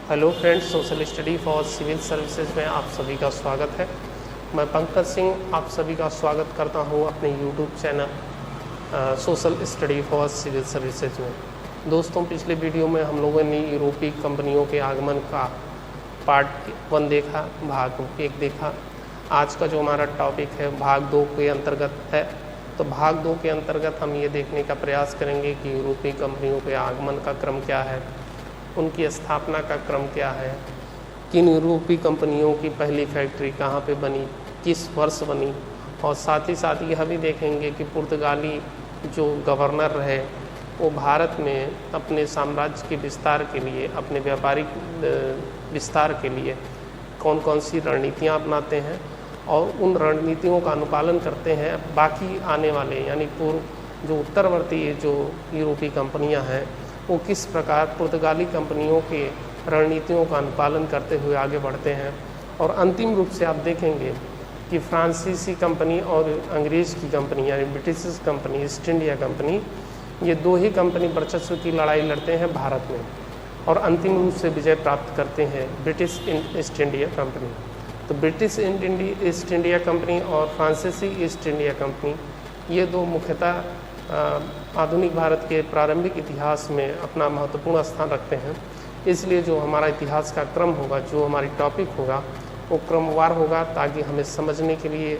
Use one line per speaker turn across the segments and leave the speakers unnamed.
Hello friends, social study for civil services में आप सभी का स्वागत है। मैं पंकज सिंह आप सभी का स्वागत करता हूं अपने YouTube channel social study for civil services में। दोस्तों, पिछले वीडियो में हम लोगों ने यूरोपीय कंपनियों के आगमन का पार्ट 1 देखा, भाग 1 देखा। आज का जो हमारा टॉपिक है भाग 2 के अंतर्गत है। तो भाग 2 के अंतर्गत हम ये देखने का प्रयास करेंगे कि यूरोपीय कंपनियों के आगमन का क्रम क्या है, उनकी स्थापना का क्रम क्या है, किन यूरोपीय कंपनियों की पहली फैक्ट्री कहाँ पे बनी, किस वर्ष बनी, और साथ ही साथ यह भी देखेंगे कि पुर्तगाली जो गवर्नर रहे वो भारत में अपने साम्राज्य के विस्तार के लिए, अपने व्यापारिक विस्तार के लिए कौन कौन सी रणनीतियाँ अपनाते हैं और उन रणनीतियों का अनुपालन करते हैं बाकी आने वाले यानी पूर्व जो उत्तरवर्ती जो यूरोपीय कंपनियां हैं वो किस प्रकार पुर्तगाली कंपनियों के रणनीतियों का अनुपालन करते हुए आगे बढ़ते हैं। और अंतिम रूप से आप देखेंगे कि फ्रांसीसी कंपनी और अंग्रेज़ की कंपनी यानी British company, east India company, ये दो ही कंपनी वर्चस्व की लड़ाई लड़ते हैं भारत में और अंतिम रूप से विजय प्राप्त करते हैं ब्रिटिश ईस्ट इंडिया कंपनी। तो ब्रिटिश ईस्ट इंडिया कंपनी और फ्रांसीसी ईस्ट इंडिया कंपनी, ये दो मुख्यतः आधुनिक भारत के प्रारंभिक इतिहास में अपना महत्वपूर्ण स्थान रखते हैं। इसलिए जो हमारा इतिहास का क्रम होगा, जो हमारी टॉपिक होगा, वो क्रमवार होगा ताकि हमें समझने के लिए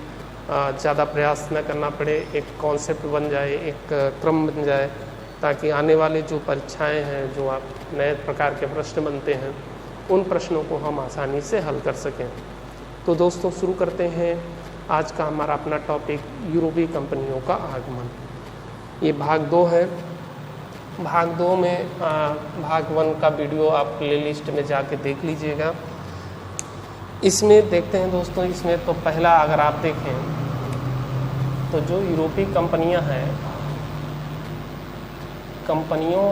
ज़्यादा प्रयास न करना पड़े, एक कॉन्सेप्ट बन जाए, एक क्रम बन जाए, ताकि आने वाले जो परीक्षाएं हैं, जो आप नए प्रकार के प्रश्न बनते हैं, उन प्रश्नों को हम आसानी से हल कर सकें। तो दोस्तों, शुरू करते हैं आज का हमारा अपना टॉपिक, यूरोपीय कंपनियों का आगमन। ये भाग 2 है। भाग 2 में भाग 1 का वीडियो आप प्लेलिस्ट में जाके देख लीजिएगा। इसमें देखते हैं दोस्तों, इसमें तो पहला अगर आप देखें तो जो यूरोपीय कंपनियां हैं, कंपनियों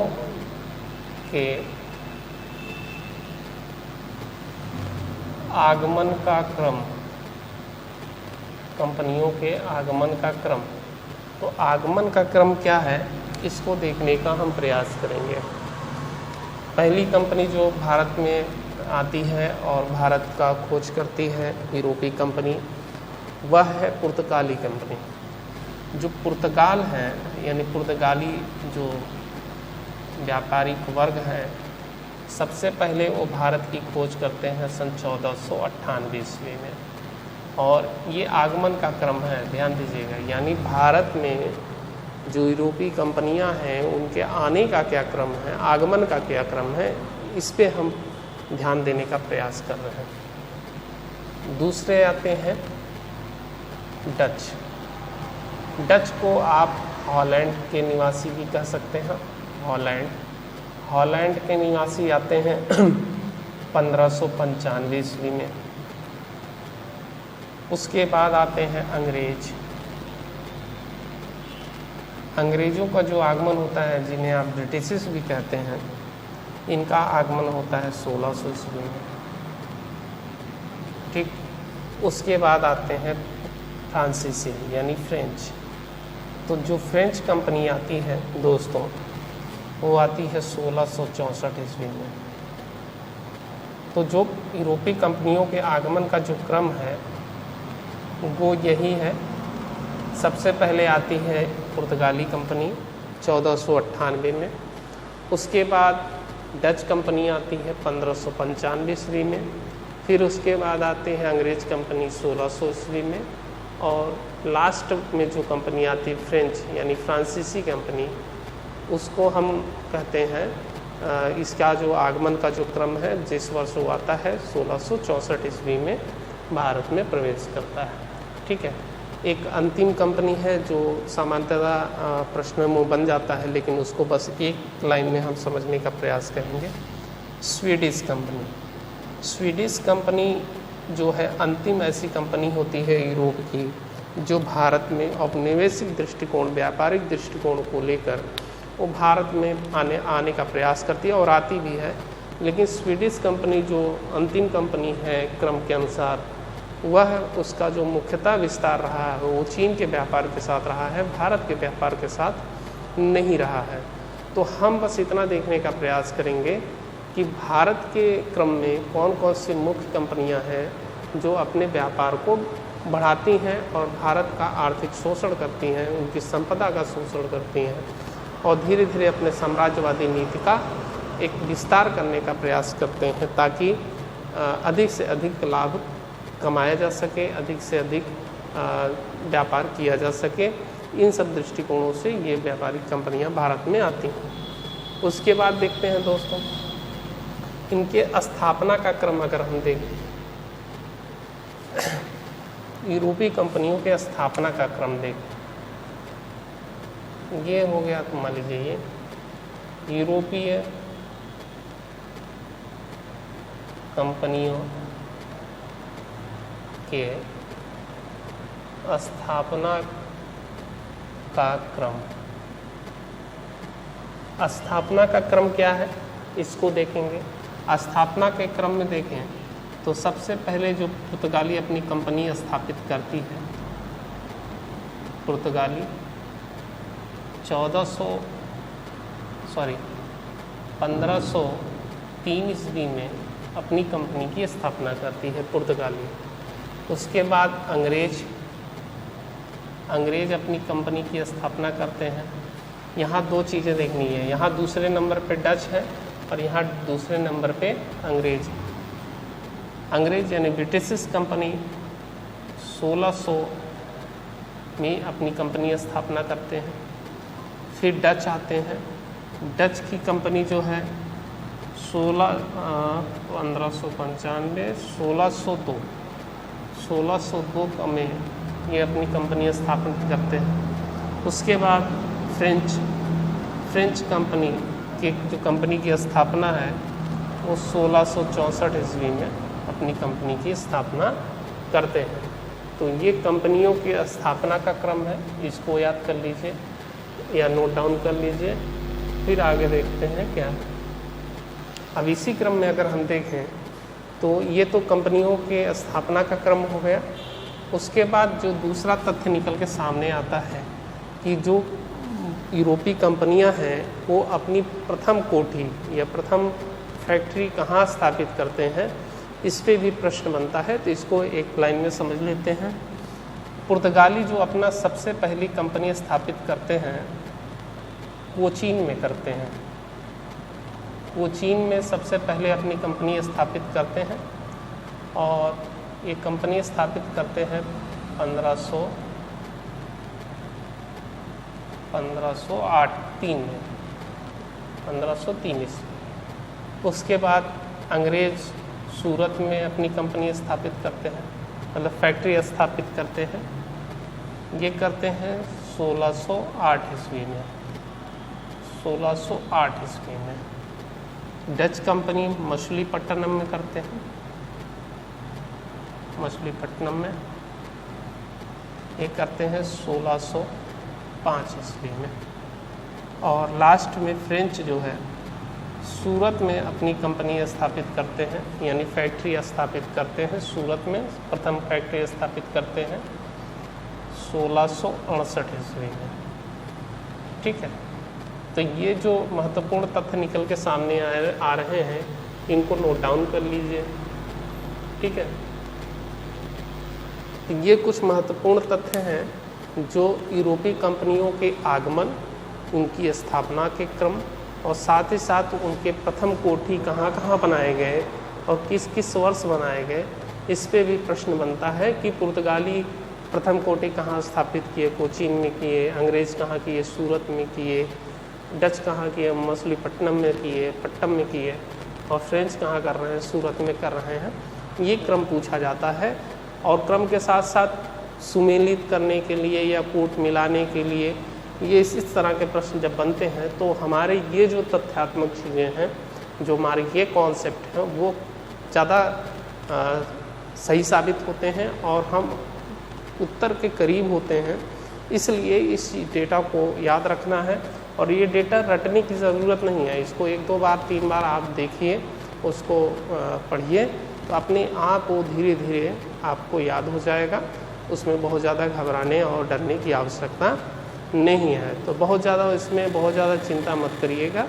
के आगमन का क्रम, कंपनियों के आगमन का क्रम। तो आगमन का क्रम क्या है, इसको देखने का हम प्रयास करेंगे। पहली कंपनी जो भारत में आती है और भारत का खोज करती है, यूरोपीय कंपनी, वह है पुर्तगाली कंपनी। जो पुर्तगाल है यानी पुर्तगाली जो व्यापारिक वर्ग है, सबसे पहले वो भारत की खोज करते हैं सन 1498 ईस्वी में। और ये आगमन का क्रम है, ध्यान दीजिएगा। यानी भारत में जो यूरोपीय कंपनियां हैं उनके आने का क्या क्रम है, आगमन का क्या क्रम है, इस पे हम ध्यान देने का प्रयास कर रहे हैं। दूसरे आते हैं डच। डच को आप हॉलैंड के निवासी भी कह सकते हैं। हॉलैंड के निवासी आते हैं 1595 ईस्वी में। उसके बाद आते हैं अंग्रेज। अंग्रेज़ों का जो आगमन होता है, जिन्हें आप ब्रिटिश भी कहते हैं, इनका आगमन होता है 1600 ईस्वी में। ठीक। उसके बाद आते हैं फ्रांसीसी यानी फ्रेंच। तो जो फ्रेंच कंपनी आती है दोस्तों, वो आती है 1664 ईस्वी में। तो जो यूरोपीय कंपनियों के आगमन का जो क्रम है वो यही है। सबसे पहले आती है पुर्तगाली कंपनी 1498 में। उसके बाद डच कंपनी आती है 1595 ईस्वी में। फिर उसके बाद आते हैं अंग्रेज कंपनी 1600 ईस्वी में। और लास्ट में जो कंपनी आती है फ्रेंच यानी फ्रांसीसी कंपनी, उसको हम कहते हैं, इसका जो आगमन का जो क्रम है, जिस वर्ष वो आता है 1664 ईस्वी में भारत में प्रवेश करता है। ठीक है। एक अंतिम कंपनी है जो सामान्यतः प्रश्न में बन जाता है, लेकिन उसको बस एक लाइन में हम समझने का प्रयास करेंगे। Swedish company. स्वीडिश कंपनी जो है अंतिम ऐसी कंपनी होती है यूरोप की जो भारत में औपनिवेशिक दृष्टिकोण, व्यापारिक दृष्टिकोण को लेकर वो भारत में आने का प्रयास करती है और आती भी है। लेकिन स्वीडिश कंपनी जो अंतिम कंपनी है क्रम के अनुसार, वह उसका जो मुख्यतः विस्तार रहा है वो चीन के व्यापार के साथ रहा है, भारत के व्यापार के साथ नहीं रहा है। तो हम बस इतना देखने का प्रयास करेंगे कि भारत के क्रम में कौन कौन सी मुख्य कंपनियां हैं जो अपने व्यापार को बढ़ाती हैं और भारत का आर्थिक शोषण करती हैं, उनकी संपदा का शोषण करती हैं और धीरे धीरे अपने साम्राज्यवादी नीति का एक विस्तार करने का प्रयास करते हैं ताकि अधिक से अधिक लाभ कमाया जा सके, अधिक से अधिक व्यापार किया जा सके। इन सब दृष्टिकोणों से ये व्यापारिक कंपनियां भारत में आती हैं। उसके बाद देखते हैं दोस्तों, इनके स्थापना का क्रम अगर हम देखें, यूरोपीय कंपनियों के स्थापना का क्रम देखें, ये हो गया तो मान लीजिए ये यूरोपीय कंपनियों के स्थापना का क्रम। स्थापना का क्रम क्या है इसको देखेंगे। स्थापना के क्रम में देखें तो सबसे पहले जो पुर्तगाली अपनी कंपनी स्थापित करती है, पुर्तगाली 1503 ईस्वी में अपनी कंपनी की स्थापना करती है पुर्तगाली। उसके बाद अंग्रेज अपनी कंपनी की स्थापना करते हैं। यहाँ दो चीज़ें देखनी है, यहाँ दूसरे नंबर पे डच है और यहाँ दूसरे नंबर पे अंग्रेज। अंग्रेज यानी ब्रिटिश कंपनी 1600 में अपनी कंपनी स्थापना करते हैं। फिर डच आते हैं, डच की कंपनी जो है 1602 में ये अपनी कंपनी स्थापित करते हैं। उसके बाद फ्रेंच कंपनी की जो कंपनी की स्थापना है वो 1664 ईस्वी में अपनी कंपनी की स्थापना करते हैं। तो ये कंपनियों की स्थापना का क्रम है, इसको याद कर लीजिए या नोट डाउन कर लीजिए। फिर आगे देखते हैं क्या। अब इसी क्रम में अगर हम देखें तो ये तो कंपनियों के स्थापना का क्रम हो गया। उसके बाद जो दूसरा तथ्य निकल के सामने आता है कि जो यूरोपीय कंपनियां हैं वो अपनी प्रथम कोठी या प्रथम फैक्ट्री कहाँ स्थापित करते हैं, इस पे भी प्रश्न बनता है। तो इसको एक लाइन में समझ लेते हैं। पुर्तगाली जो अपना सबसे पहली कंपनी स्थापित करते हैं वो चीन में करते हैं। वो चीन में सबसे पहले अपनी कंपनी स्थापित करते हैं और ये कंपनी स्थापित करते हैं 1503 ईस्वी। उसके बाद अंग्रेज सूरत में अपनी कंपनी स्थापित करते हैं, मतलब फैक्ट्री स्थापित करते हैं। ये करते हैं 1608 ईस्वी में। 1608 ईस्वी में डच कंपनी मछलीपट्टनम में करते हैं, मछलीपट्टनम में ये करते हैं 1605 ईस्वी में। और लास्ट में फ्रेंच जो है सूरत में अपनी कंपनी स्थापित करते हैं, यानी फैक्ट्री स्थापित करते हैं। सूरत में प्रथम फैक्ट्री स्थापित करते हैं 1668 ईस्वी में। ठीक है, तो ये जो महत्वपूर्ण तथ्य निकल के सामने आ रहे हैं इनको नोट डाउन कर लीजिए। ठीक है, तो ये कुछ महत्वपूर्ण तथ्य हैं जो यूरोपीय कंपनियों के आगमन, उनकी स्थापना के क्रम और साथ ही साथ उनके प्रथम कोठी कहाँ कहाँ बनाए गए और किस किस वर्ष बनाए गए, इस पे भी प्रश्न बनता है कि पुर्तगाली प्रथम कोठी कहाँ स्थापित किए, कोचीन में किए, अंग्रेज कहाँ किए, सूरत में किए, डच कहाँ किए, मछलीपट्टनम में किए, पट्टम में किए, और फ्रेंच कहाँ कर रहे हैं, सूरत में कर रहे हैं। ये क्रम पूछा जाता है और क्रम के साथ साथ सुमेलित करने के लिए या कूट मिलाने के लिए ये इस तरह के प्रश्न जब बनते हैं तो हमारे ये जो तथ्यात्मक चीज़ें हैं, जो हमारे ये कॉन्सेप्ट हैं, वो ज़्यादा सही साबित होते हैं और हम उत्तर के करीब होते हैं। इसलिए इस डेटा को याद रखना है और ये डेटा रटने की ज़रूरत नहीं है। इसको 1-2 बार 3 बार आप देखिए, उसको पढ़िए, तो अपने आप वो धीरे धीरे आपको याद हो जाएगा। उसमें बहुत ज़्यादा घबराने और डरने की आवश्यकता नहीं है। तो बहुत ज़्यादा चिंता मत करिएगा।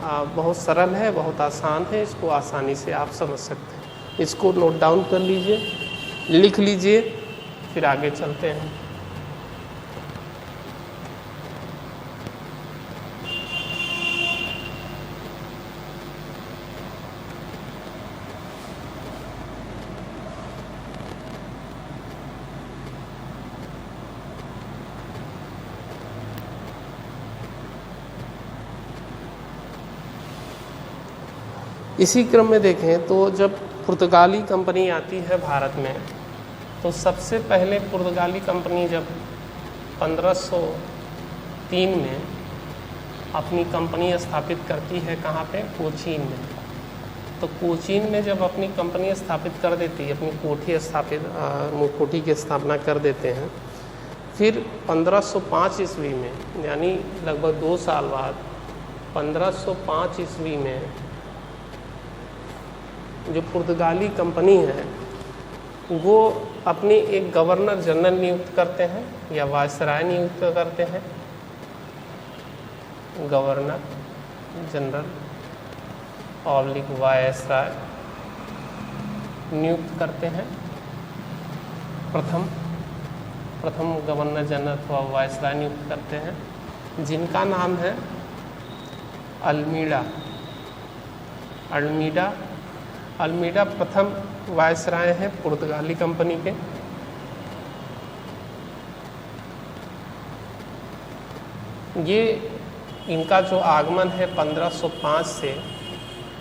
बहुत सरल है, बहुत आसान है, इसको आसानी से आप समझ सकते हैं। इसको नोट डाउन कर लीजिए, लिख लीजिए, फिर आगे चलते हैं। इसी क्रम में देखें तो जब पुर्तगाली कंपनी आती है भारत में, तो सबसे पहले पुर्तगाली कंपनी जब 1503 में अपनी कंपनी स्थापित करती है, कहाँ पे? कोचीन में। तो कोचीन में जब अपनी कंपनी स्थापित कर देती है, अपनी कोठी की स्थापना कर देते हैं, फिर 1505 ईस्वी में, यानी लगभग 2 साल बाद 1505 ईस्वी में जो पुर्तगाली कंपनी है वो अपनी एक गवर्नर जनरल नियुक्त करते हैं या वायसराय नियुक्त करते हैं। गवर्नर जनरल और वायसराय नियुक्त करते हैं। प्रथम गवर्नर जनरल अथवा वायसराय नियुक्त करते हैं, जिनका नाम है अल्मीडा प्रथम वायसराय हैं पुर्तगाली कंपनी के। ये इनका जो आगमन है 1505 से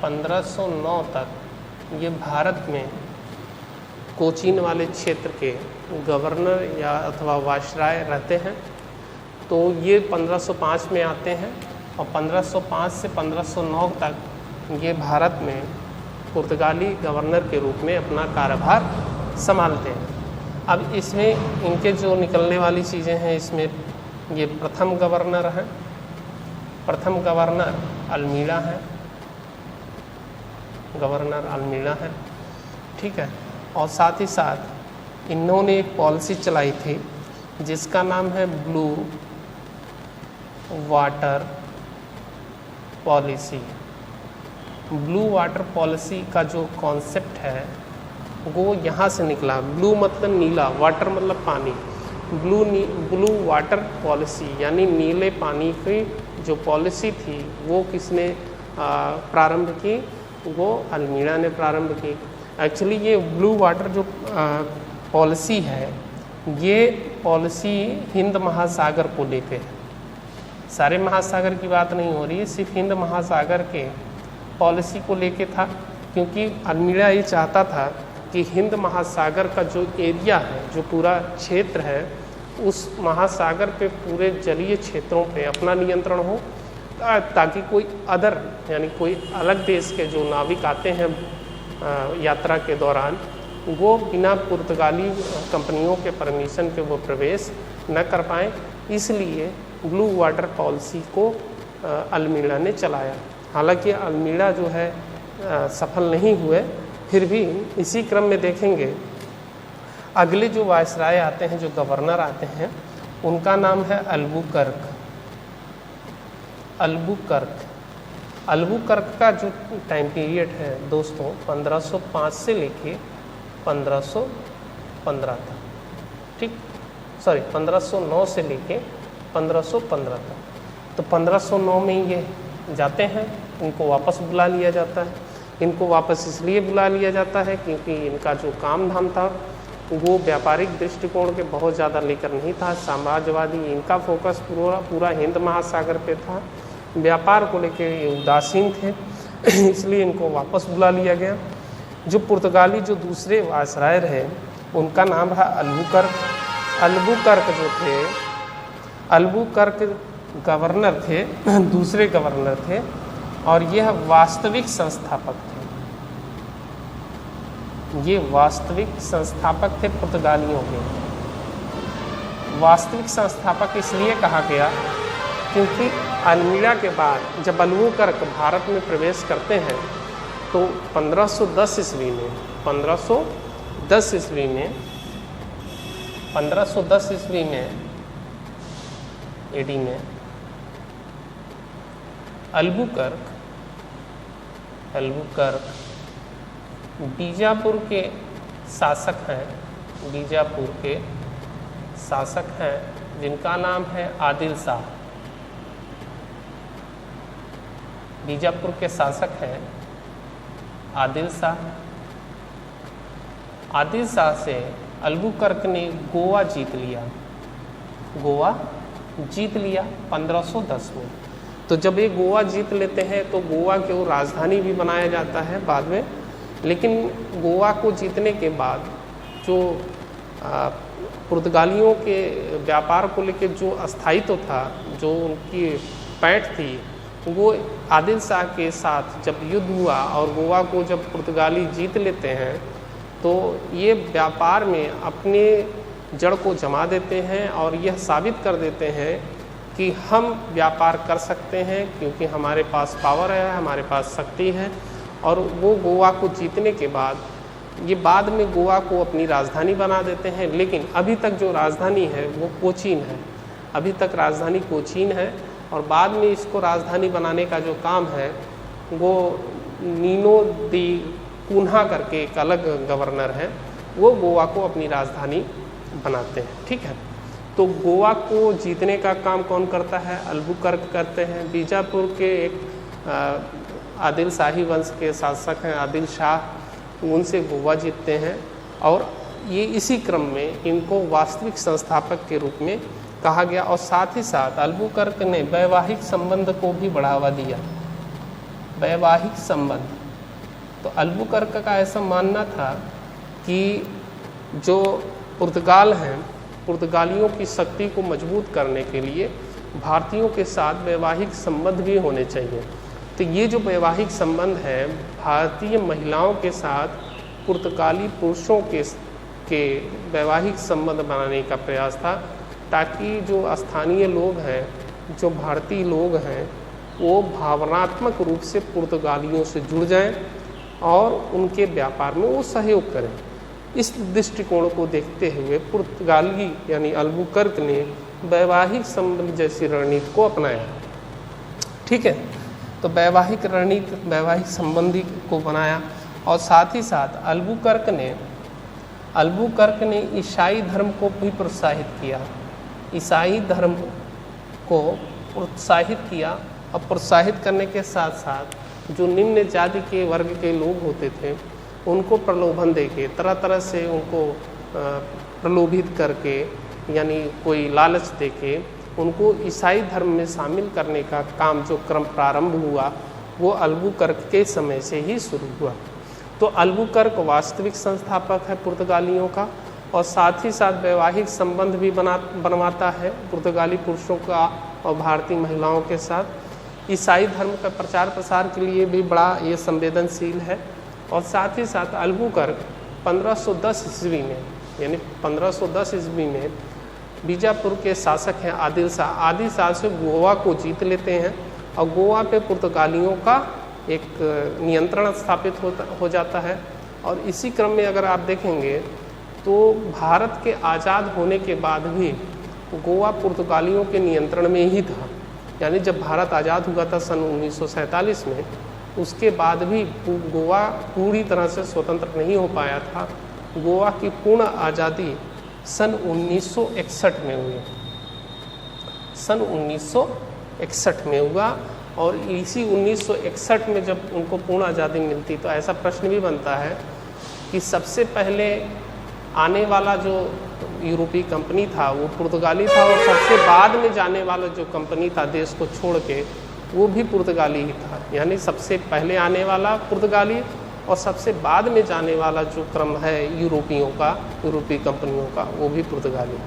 1509 तक ये भारत में कोचीन वाले क्षेत्र के गवर्नर या अथवा वायसराय रहते हैं। तो ये 1505 में आते हैं और 1505 से 1509 तक ये भारत में पुर्तगाली गवर्नर के रूप में अपना कार्यभार संभालते हैं। अब इसमें इनके जो निकलने वाली चीज़ें हैं, इसमें ये प्रथम गवर्नर हैं, प्रथम गवर्नर अल्मीडा है, ठीक है। और साथ ही साथ इन्होंने एक पॉलिसी चलाई थी जिसका नाम है blue water policy. Blue water policy का जो कॉन्सेप्ट है वो यहाँ से निकला। ब्लू मतलब नीला, वाटर मतलब पानी। ब्लू वाटर पॉलिसी यानी नीले पानी की जो पॉलिसी थी वो किसने प्रारंभ की? वो अल्मीडा ने प्रारंभ की। एक्चुअली ये ब्लू वाटर जो पॉलिसी है, ये पॉलिसी हिंद महासागर को लेके है। सारे महासागर की बात नहीं हो रही है, सिर्फ हिंद महासागर के पॉलिसी को लेके था, क्योंकि अल्मीडा ये चाहता था कि हिंद महासागर का जो एरिया है, जो पूरा क्षेत्र है, उस महासागर पे पूरे जलीय क्षेत्रों पे अपना नियंत्रण हो, ताकि कोई अदर यानी कोई अलग देश के जो नाविक आते हैं यात्रा के दौरान, वो बिना पुर्तगाली कंपनियों के परमिशन के वो प्रवेश न कर पाएँ। इसलिए ब्लू वाटर पॉलिसी को अल्मीडा ने चलाया। हालांकि अल्मीडा जो है सफल नहीं हुए, फिर भी इसी क्रम में देखेंगे अगले जो वायसराय आते हैं, जो गवर्नर आते हैं, उनका नाम है अल्बुकर्क का जो टाइम पीरियड है दोस्तों 1505 से लेके 1515 तक, ठीक, 1509 से लेके 1515 तक। तो 1509 में ये जाते हैं, इनको वापस बुला लिया जाता है। इनको वापस इसलिए बुला लिया जाता है क्योंकि इनका जो काम धाम था वो व्यापारिक दृष्टिकोण के बहुत ज़्यादा लेकर नहीं था, साम्राज्यवादी। इनका फोकस पूरा हिंद महासागर पे था, व्यापार को लेकर ये उदासीन थे, इसलिए इनको वापस बुला लिया गया। जो पुर्तगाली जो दूसरे वायसराय रहे उनका नाम रहा अल्बुकर्क गवर्नर थे, दूसरे गवर्नर थे, और यह वास्तविक संस्थापक थे। ये वास्तविक संस्थापक थे पुर्तगालियों के। वास्तविक संस्थापक इसलिए कहा गया क्योंकि अल्मीडा के बाद जब अल्बुकर्क भारत में प्रवेश करते हैं तो 1510 ईस्वी में एडी में अल्बुकर्क अल्बुकर्क बीजापुर के शासक हैं, बीजापुर के शासक हैं जिनका नाम है आदिल शाह। बीजापुर के शासक हैं आदिल शाह। आदिल शाह से अल्बुकर्क ने गोवा जीत लिया, गोवा जीत लिया 1510 में। तो जब ये गोवा जीत लेते हैं तो गोवा को राजधानी भी बनाया जाता है बाद में, लेकिन गोवा को जीतने के बाद जो पुर्तगालियों के व्यापार को लेकर जो अस्थायित्व था, जो उनकी पैठ थी, वो आदिल शाह के साथ जब युद्ध हुआ और गोवा को जब पुर्तगाली जीत लेते हैं तो ये व्यापार में अपने जड़ को जमा देते हैं और यह साबित कर देते हैं कि हम व्यापार कर सकते हैं क्योंकि हमारे पास पावर है, हमारे पास शक्ति है। और वो गोवा को जीतने के बाद ये बाद में गोवा को अपनी राजधानी बना देते हैं, लेकिन अभी तक जो राजधानी है वो कोचीन है, अभी तक राजधानी कोचीन है। और बाद में इसको राजधानी बनाने का जो काम है वो नीनो दी कुन्हा करके एक अलग गवर्नर है, वो गोवा को अपनी राजधानी बनाते हैं। ठीक है, तो गोवा को जीतने का काम कौन करता है? अल्बुकर्क करते हैं। बीजापुर के एक आदिल शाही वंश के शासक हैं आदिल शाह, उनसे गोवा जीतते हैं और ये इसी क्रम में इनको वास्तविक संस्थापक के रूप में कहा गया। और साथ ही साथ अल्बुकर्क ने वैवाहिक संबंध को भी बढ़ावा दिया, वैवाहिक संबंध। तो अल्बुकर्क का ऐसा मानना था कि जो पुर्तगाल हैं, पुर्तगालियों की शक्ति को मजबूत करने के लिए भारतीयों के साथ वैवाहिक संबंध भी होने चाहिए। तो ये जो वैवाहिक संबंध है भारतीय महिलाओं के साथ पुर्तगाली पुरुषों के वैवाहिक संबंध बनाने का प्रयास था, ताकि जो स्थानीय लोग हैं, जो भारतीय लोग हैं, वो भावनात्मक रूप से पुर्तगालियों से जुड़ जाएं और उनके व्यापार में वो सहयोग करें। इस दृष्टिकोण को देखते हुए पुर्तगाली यानी अल्बुकर्क ने वैवाहिक संबंध जैसी रणनीति को अपनाया। ठीक है, तो वैवाहिक रणनीति, वैवाहिक संबंधी को बनाया। और साथ ही साथ अल्बुकर्क ने ईसाई धर्म को भी प्रोत्साहित किया, ईसाई धर्म को प्रोत्साहित किया। और प्रोत्साहित करने के साथ साथ जो निम्न जाति के वर्ग के लोग होते थे उनको प्रलोभन देके, तरह तरह से उनको प्रलोभित करके, यानी कोई लालच देके उनको ईसाई धर्म में शामिल करने का काम जो क्रम प्रारंभ हुआ वो अल्बुकर्क के समय से ही शुरू हुआ। तो अल्बुकर्क वास्तविक संस्थापक है पुर्तगालियों का, और साथ ही साथ वैवाहिक संबंध भी बनवाता है पुर्तगाली पुरुषों का और भारतीय महिलाओं के साथ। ईसाई धर्म का प्रचार प्रसार के लिए भी बड़ा ये संवेदनशील है। और साथ ही साथ अल्बुकर्क 1510 ईस्वी में, यानी 1510 ईस्वी में बीजापुर के शासक हैं आदिल शाह। आदिल शाह से गोवा को जीत लेते हैं और गोवा पे पुर्तगालियों का एक नियंत्रण स्थापित हो जाता है। और इसी क्रम में अगर आप देखेंगे तो भारत के आज़ाद होने के बाद भी गोवा पुर्तगालियों के नियंत्रण में ही था। यानी जब भारत आज़ाद हुआ था सन 1947 में, उसके बाद भी गोवा पूरी तरह से स्वतंत्र नहीं हो पाया था। गोवा की पूर्ण आज़ादी सन 1961 में हुई, सन 1961 में हुआ। और इसी 1961 में जब उनको पूर्ण आज़ादी मिलती तो ऐसा प्रश्न भी बनता है कि सबसे पहले आने वाला जो यूरोपीय कंपनी था वो पुर्तगाली था, और सबसे बाद में जाने वाला जो कंपनी था देश को छोड़ के वो भी पुर्तगाली ही था। यानी सबसे पहले आने वाला पुर्तगाली और सबसे बाद में जाने वाला जो क्रम है यूरोपियों का, यूरोपीय कंपनियों का, वो भी पुर्तगाली।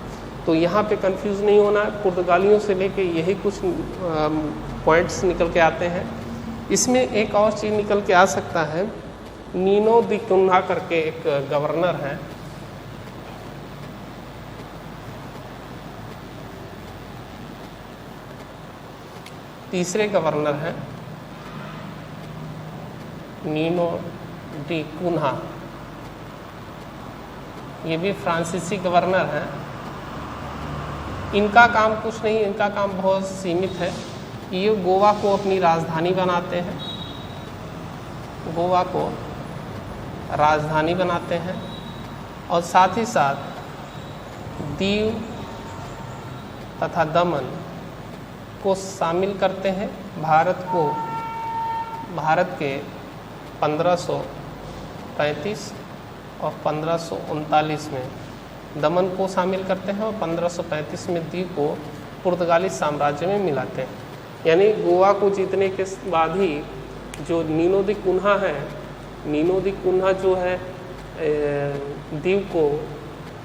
तो यहाँ पे कंफ्यूज नहीं होना, पुर्तगालियों से लेके यही कुछ पॉइंट्स निकल के आते हैं। इसमें एक और चीज़ निकल के आ सकता है, नीनो दी कुन्हा करके एक गवर्नर है, तीसरे गवर्नर हैं नीनो दी कुन्हा, ये भी फ्रांसीसी गवर्नर हैं। इनका काम कुछ नहीं, इनका काम बहुत सीमित है। ये गोवा को अपनी राजधानी बनाते हैं गोवा को राजधानी बनाते हैं और साथ ही साथ दीव तथा दमन को शामिल करते हैं। भारत के 1535 और 1539 में दमन को शामिल करते हैं और 1535 में दीव को पुर्तगाली साम्राज्य में मिलाते हैं। यानी गोवा को जीतने के बाद ही जो नीनो दी कुन्हा है, नीनो दी कुन्हा जो है दीव को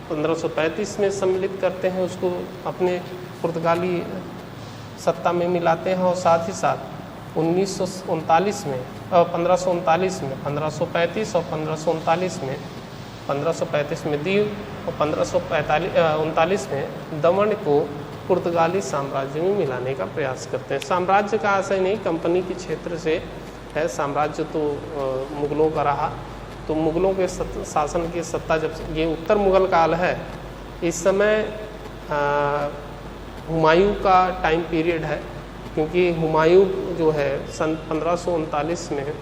1535 में सम्मिलित करते हैं, उसको अपने पुर्तगाली सत्ता में मिलाते हैं और साथ ही साथ 1939 में 1539 में 1535 और 1539 में 1535 में दीव और 1539 में दमन को पुर्तगाली साम्राज्य में मिलाने का प्रयास करते हैं। साम्राज्य का आशय नहीं, कंपनी के क्षेत्र से है। साम्राज्य तो मुग़लों का रहा, तो मुग़लों के शासन की सत्ता जब ये उत्तर मुग़ल काल है, इस समय हुमायूं का टाइम पीरियड है, क्योंकि हुमायूं जो है सन 1539 में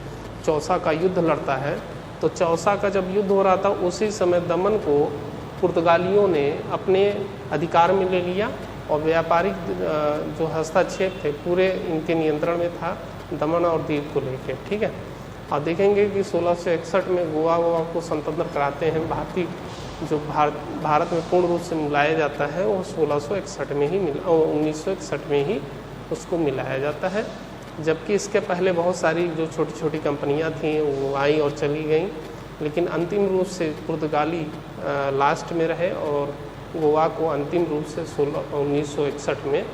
चौसा का युद्ध लड़ता है। तो चौसा का जब युद्ध हो रहा था उसी समय दमन को पुर्तगालियों ने अपने अधिकार में ले लिया और व्यापारिक जो हस्तक्षेप थे पूरे इनके नियंत्रण में था, दमन और दीव को लेकर। ठीक है, और देखेंगे कि 1661 में गोवा को स्वतंत्र कराते हैं। भारत में पूर्ण रूप से मिलाया जाता है वो 1661 में ही 1961 में ही उसको मिलाया जाता है। जबकि इसके पहले बहुत सारी जो छोटी छोटी कंपनियां थीं वो आई और चली गईं, लेकिन अंतिम रूप से पुर्तगाली लास्ट में रहे और गोवा को अंतिम रूप से 1961 में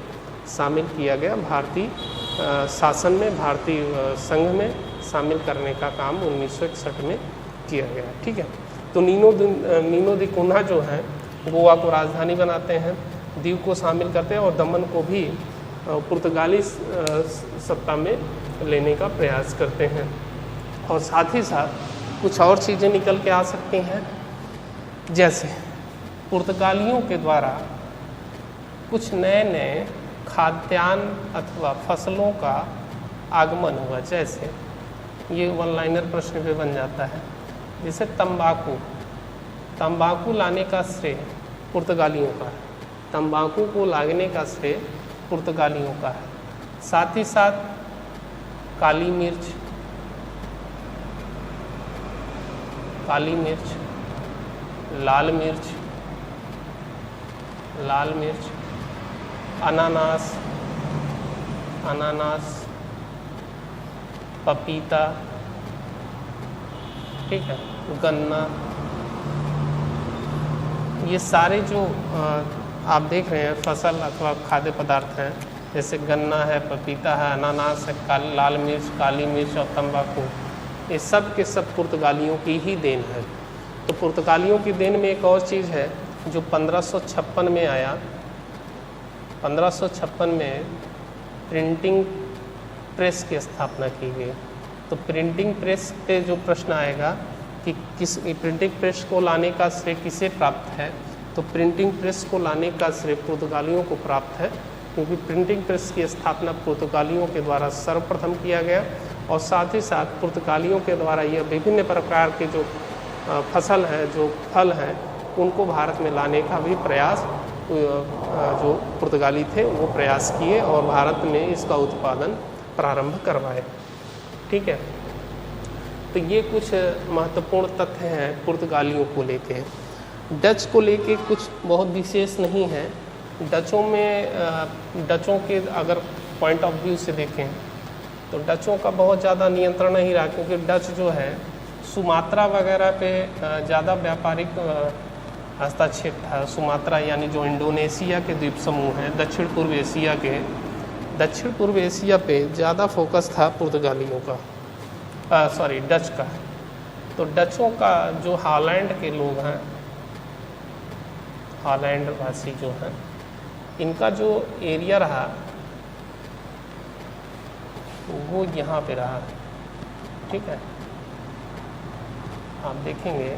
शामिल किया गया। भारतीय शासन में, भारतीय संघ में शामिल करने का काम 1961 में किया गया। ठीक है, तो नीनो दी कुन्हा जो है गोवा को राजधानी बनाते हैं, दीव को शामिल करते हैं और दमन को भी पुर्तगाली सत्ता में लेने का प्रयास करते हैं। और साथ ही साथ कुछ और चीज़ें निकल के आ सकती हैं, जैसे पुर्तगालियों के द्वारा कुछ नए नए खाद्यान्न अथवा फसलों का आगमन हुआ। जैसे ये वन लाइनर प्रश्न पे बन जाता है, जैसे तंबाकू लाने का श्रेय पुर्तगालियों का है। तंबाकू को लाने का श्रेय पुर्तगालियों का है। साथ ही साथ काली मिर्च, लाल मिर्च, अनानास, पपीता, ठीक है, गन्ना, ये सारे जो आप देख रहे हैं फसल अथवा खाद्य पदार्थ हैं, जैसे गन्ना है, पपीता है, अनानास है, लाल मिर्च, काली मिर्च और तंबाकू, ये सब के सब पुर्तगालियों की ही देन है। तो पुर्तगालियों की देन में एक और चीज़ है जो 1556 में आया। 1556 में प्रिंटिंग प्रेस की स्थापना की गई। तो प्रिंटिंग प्रेस पे जो प्रश्न आएगा कि किस प्रिंटिंग प्रेस को लाने का श्रेय किसे प्राप्त है, तो प्रिंटिंग प्रेस को लाने का श्रेय पुर्तगालियों को प्राप्त है, क्योंकि प्रिंटिंग प्रेस की स्थापना पुर्तगालियों के द्वारा सर्वप्रथम किया गया। और साथ ही साथ पुर्तगालियों के द्वारा यह विभिन्न प्रकार के जो फसल हैं, जो फल हैं, उनको भारत में लाने का भी प्रयास जो पुर्तगाली थे वो प्रयास किए और भारत में इसका उत्पादन प्रारंभ करवाए। ठीक है, तो ये कुछ महत्वपूर्ण तथ्य हैं पुर्तगालियों को लेके। डच को लेके कुछ बहुत विशेष नहीं है। डचों के अगर पॉइंट ऑफ व्यू से देखें तो डचों का बहुत ज़्यादा नियंत्रण नहीं रहा, क्योंकि डच जो है सुमात्रा वगैरह पे ज़्यादा व्यापारिक हस्तक्षेप था। सुमात्रा यानी जो इंडोनेशिया के द्वीप समूह हैं, दक्षिण पूर्व एशिया पे ज़्यादा फोकस था पुर्तगालियों का, डच का। तो डचों का जो हॉलैंड के लोग हैं, हॉलैंड वासी जो हैं, इनका जो एरिया रहा वो यहाँ पे रहा। ठीक है, आप देखेंगे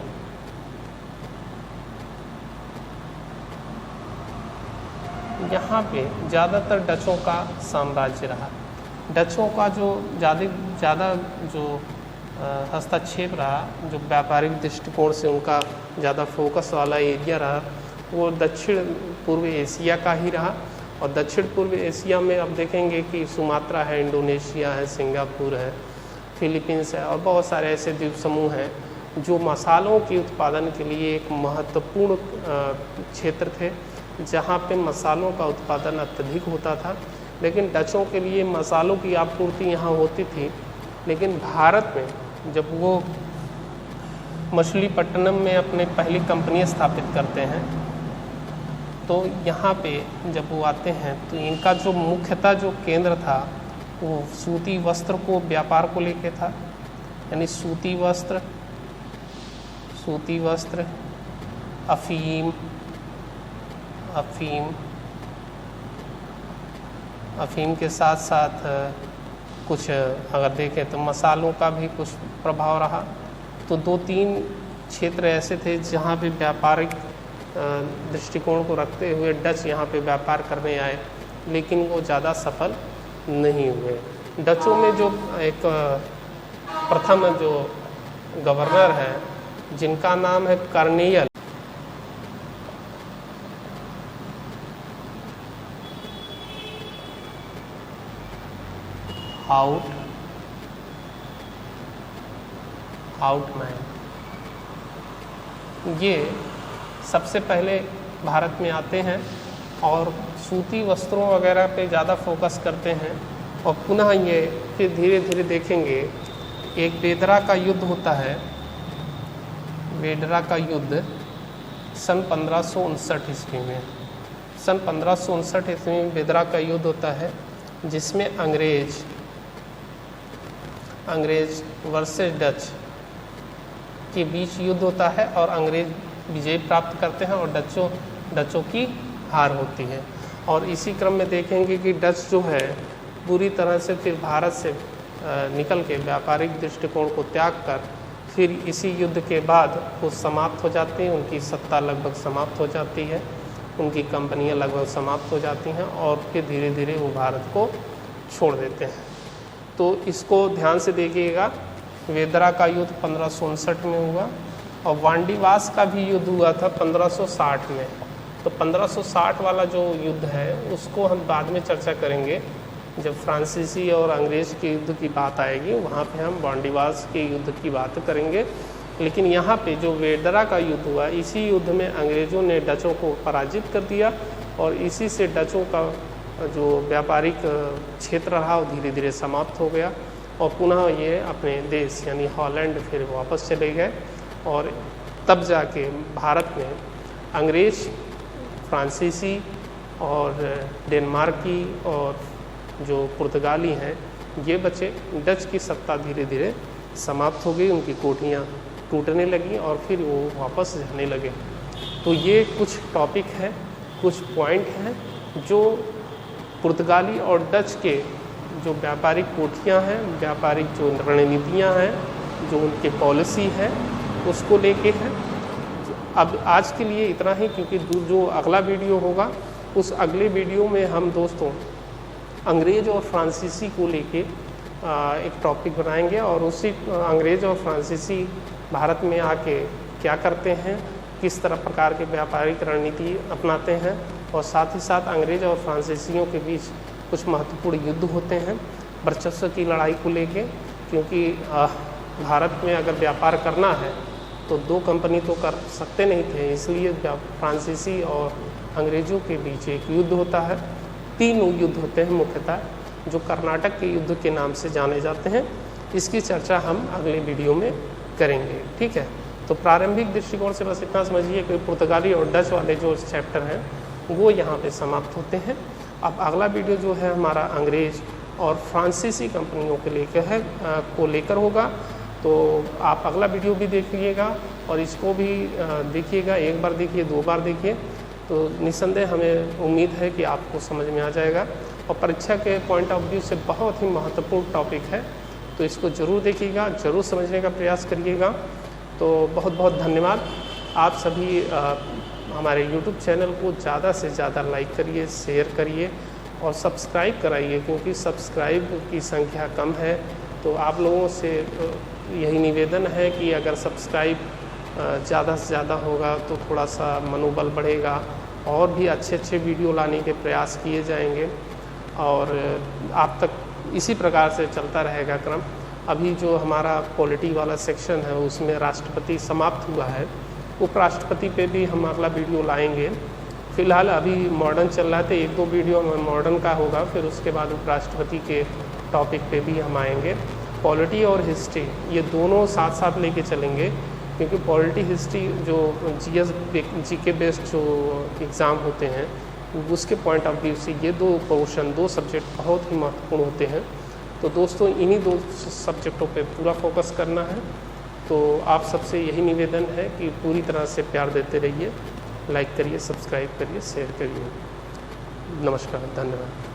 यहाँ पे ज़्यादातर डचों का साम्राज्य रहा। डचों का जो ज़्यादा जो हस्तक्षेप रहा, जो व्यापारिक दृष्टिकोण से उनका ज़्यादा फोकस वाला एरिया रहा, वो दक्षिण पूर्व एशिया का ही रहा। और दक्षिण पूर्व एशिया में अब देखेंगे कि सुमात्रा है, इंडोनेशिया है, सिंगापुर है, फिलीपींस है और बहुत सारे ऐसे द्वीप समूह हैं जो मसालों के उत्पादन के लिए एक महत्वपूर्ण क्षेत्र थे, जहाँ पे मसालों का उत्पादन अत्यधिक होता था। लेकिन डचों के लिए मसालों की आपूर्ति यहाँ होती थी, लेकिन भारत में जब वो मछलीपट्टनम में अपने पहली कंपनी स्थापित करते हैं, तो यहाँ पे जब वो आते हैं तो इनका जो मुख्यतः जो केंद्र था वो सूती वस्त्र को व्यापार को लेके था। यानी सूती वस्त्र, अफीम के साथ साथ कुछ अगर देखें तो मसालों का भी कुछ प्रभाव रहा। तो 2-3 क्षेत्र ऐसे थे जहाँ पे व्यापारिक दृष्टिकोण को रखते हुए डच यहाँ पे व्यापार करने आए, लेकिन वो ज़्यादा सफल नहीं हुए। डचों में जो एक प्रथम जो गवर्नर है जिनका नाम है कार्नियल, आउटमैन, ये सबसे पहले भारत में आते हैं और सूती वस्त्रों वगैरह पे ज़्यादा फोकस करते हैं। और पुनः ये फिर धीरे धीरे देखेंगे एक बेदरा का युद्ध होता है, बेदरा का युद्ध सन 1559 ईस्वी में। सन 1559 ईस्वी में बेदरा का युद्ध होता है, जिसमें अंग्रेज वर्सेस डच के बीच युद्ध होता है और अंग्रेज विजय प्राप्त करते हैं और डचों की हार होती है। और इसी क्रम में देखेंगे कि डच जो है पूरी तरह से फिर भारत से निकल के व्यापारिक दृष्टिकोण को त्याग कर फिर इसी युद्ध के बाद वो समाप्त हो जाती हैं, उनकी सत्ता लगभग समाप्त हो जाती है, उनकी कंपनियां लगभग समाप्त हो जाती हैं और फिर धीरे धीरे वो भारत को छोड़ देते हैं। तो इसको ध्यान से देखिएगा। बेदरा का युद्ध 1559 में हुआ और वांडीवास का भी युद्ध हुआ था 1560 में। तो 1560 वाला जो युद्ध है उसको हम बाद में चर्चा करेंगे, जब फ्रांसीसी और अंग्रेज़ के युद्ध की बात आएगी वहाँ पे हम वांडीवास के युद्ध की बात करेंगे। लेकिन यहाँ पे जो बेदरा का युद्ध हुआ, इसी युद्ध में अंग्रेज़ों ने डचों को पराजित कर दिया और इसी से डचों का जो व्यापारिक क्षेत्र रहा वो धीरे धीरे समाप्त हो गया और पुनः ये अपने देश यानी हॉलैंड फिर वापस चले गए। और तब जाके भारत में अंग्रेज़, फ्रांसीसी और डेनमार्की और जो पुर्तगाली हैं ये बचे। डच की सत्ता धीरे धीरे समाप्त हो गई, उनकी कोठियाँ टूटने लगी और फिर वो वापस जाने लगे। तो ये कुछ टॉपिक है, कुछ पॉइंट हैं जो पुर्तगाली और डच के जो व्यापारिक कोठियाँ हैं, व्यापारिक जो रणनीतियाँ हैं, जो उनकी पॉलिसी है उसको लेके है। अब आज के लिए इतना ही, क्योंकि जो अगला वीडियो होगा उस अगले वीडियो में हम दोस्तों अंग्रेज़ और फ्रांसीसी को लेके एक टॉपिक बनाएंगे और उसी अंग्रेज़ और फ्रांसीसी भारत में आके क्या करते हैं, किस तरह प्रकार के व्यापारिक रणनीति अपनाते हैं और साथ ही साथ अंग्रेज़ और फ्रांसीसियों के बीच कुछ महत्वपूर्ण युद्ध होते हैं वर्चस्व की लड़ाई को लेके। क्योंकि भारत में अगर व्यापार करना है तो 2 कंपनी तो कर सकते नहीं थे, इसलिए फ्रांसीसी और अंग्रेज़ों के बीच एक युद्ध होता है। 3 युद्ध होते हैं मुख्यतः, जो कर्नाटक के युद्ध के नाम से जाने जाते हैं। इसकी चर्चा हम अगले वीडियो में करेंगे, ठीक है। तो प्रारंभिक दृष्टिकोण से बस इतना समझिए कि पुर्तगाली और डच वाले जो चैप्टर हैं वो यहाँ पे समाप्त होते हैं। अब अगला वीडियो जो है हमारा अंग्रेज़ और फ्रांसीसी कंपनियों को लेकर होगा। तो आप अगला वीडियो भी देखिएगा और इसको भी देखिएगा, 1 बार देखिए, 2 बार देखिए, तो निस्संदेह हमें उम्मीद है कि आपको समझ में आ जाएगा। और परीक्षा के पॉइंट ऑफ व्यू से बहुत ही महत्वपूर्ण टॉपिक है, तो इसको ज़रूर देखिएगा, ज़रूर समझने का प्रयास करिएगा। तो बहुत बहुत धन्यवाद। आप सभी हमारे YouTube चैनल को ज़्यादा से ज़्यादा लाइक करिए, शेयर करिए और सब्सक्राइब कराइए, क्योंकि सब्सक्राइब की संख्या कम है। तो आप लोगों से यही निवेदन है कि अगर सब्सक्राइब ज़्यादा से ज़्यादा होगा तो थोड़ा सा मनोबल बढ़ेगा और भी अच्छे अच्छे वीडियो लाने के प्रयास किए जाएंगे और आप तक इसी प्रकार से चलता रहेगा क्रम। अभी जो हमारा पॉलिटी वाला सेक्शन है उसमें राष्ट्रपति समाप्त हुआ है, उपराष्ट्रपति पे भी हम अगला वीडियो लाएंगे। फ़िलहाल अभी मॉडर्न चल रहा है तो 1-2 वीडियो मॉडर्न का होगा, फिर उसके बाद उपराष्ट्रपति के टॉपिक पे भी हम आएंगे। पॉलिटी और हिस्ट्री ये दोनों साथ साथ लेके चलेंगे, क्योंकि पॉलिटी हिस्ट्री जो जीके बेस्ड जो एग्ज़ाम होते हैं उसके पॉइंट ऑफ व्यू से ये 2 पोर्शन 2 सब्जेक्ट बहुत ही महत्वपूर्ण होते हैं। तो दोस्तों इन्हीं 2 सब्जेक्टों पे पूरा फोकस करना है। तो आप सबसे यही निवेदन है कि पूरी तरह से प्यार देते रहिए, लाइक करिए, सब्सक्राइब करिए, शेयर करिए। नमस्कार, धन्यवाद।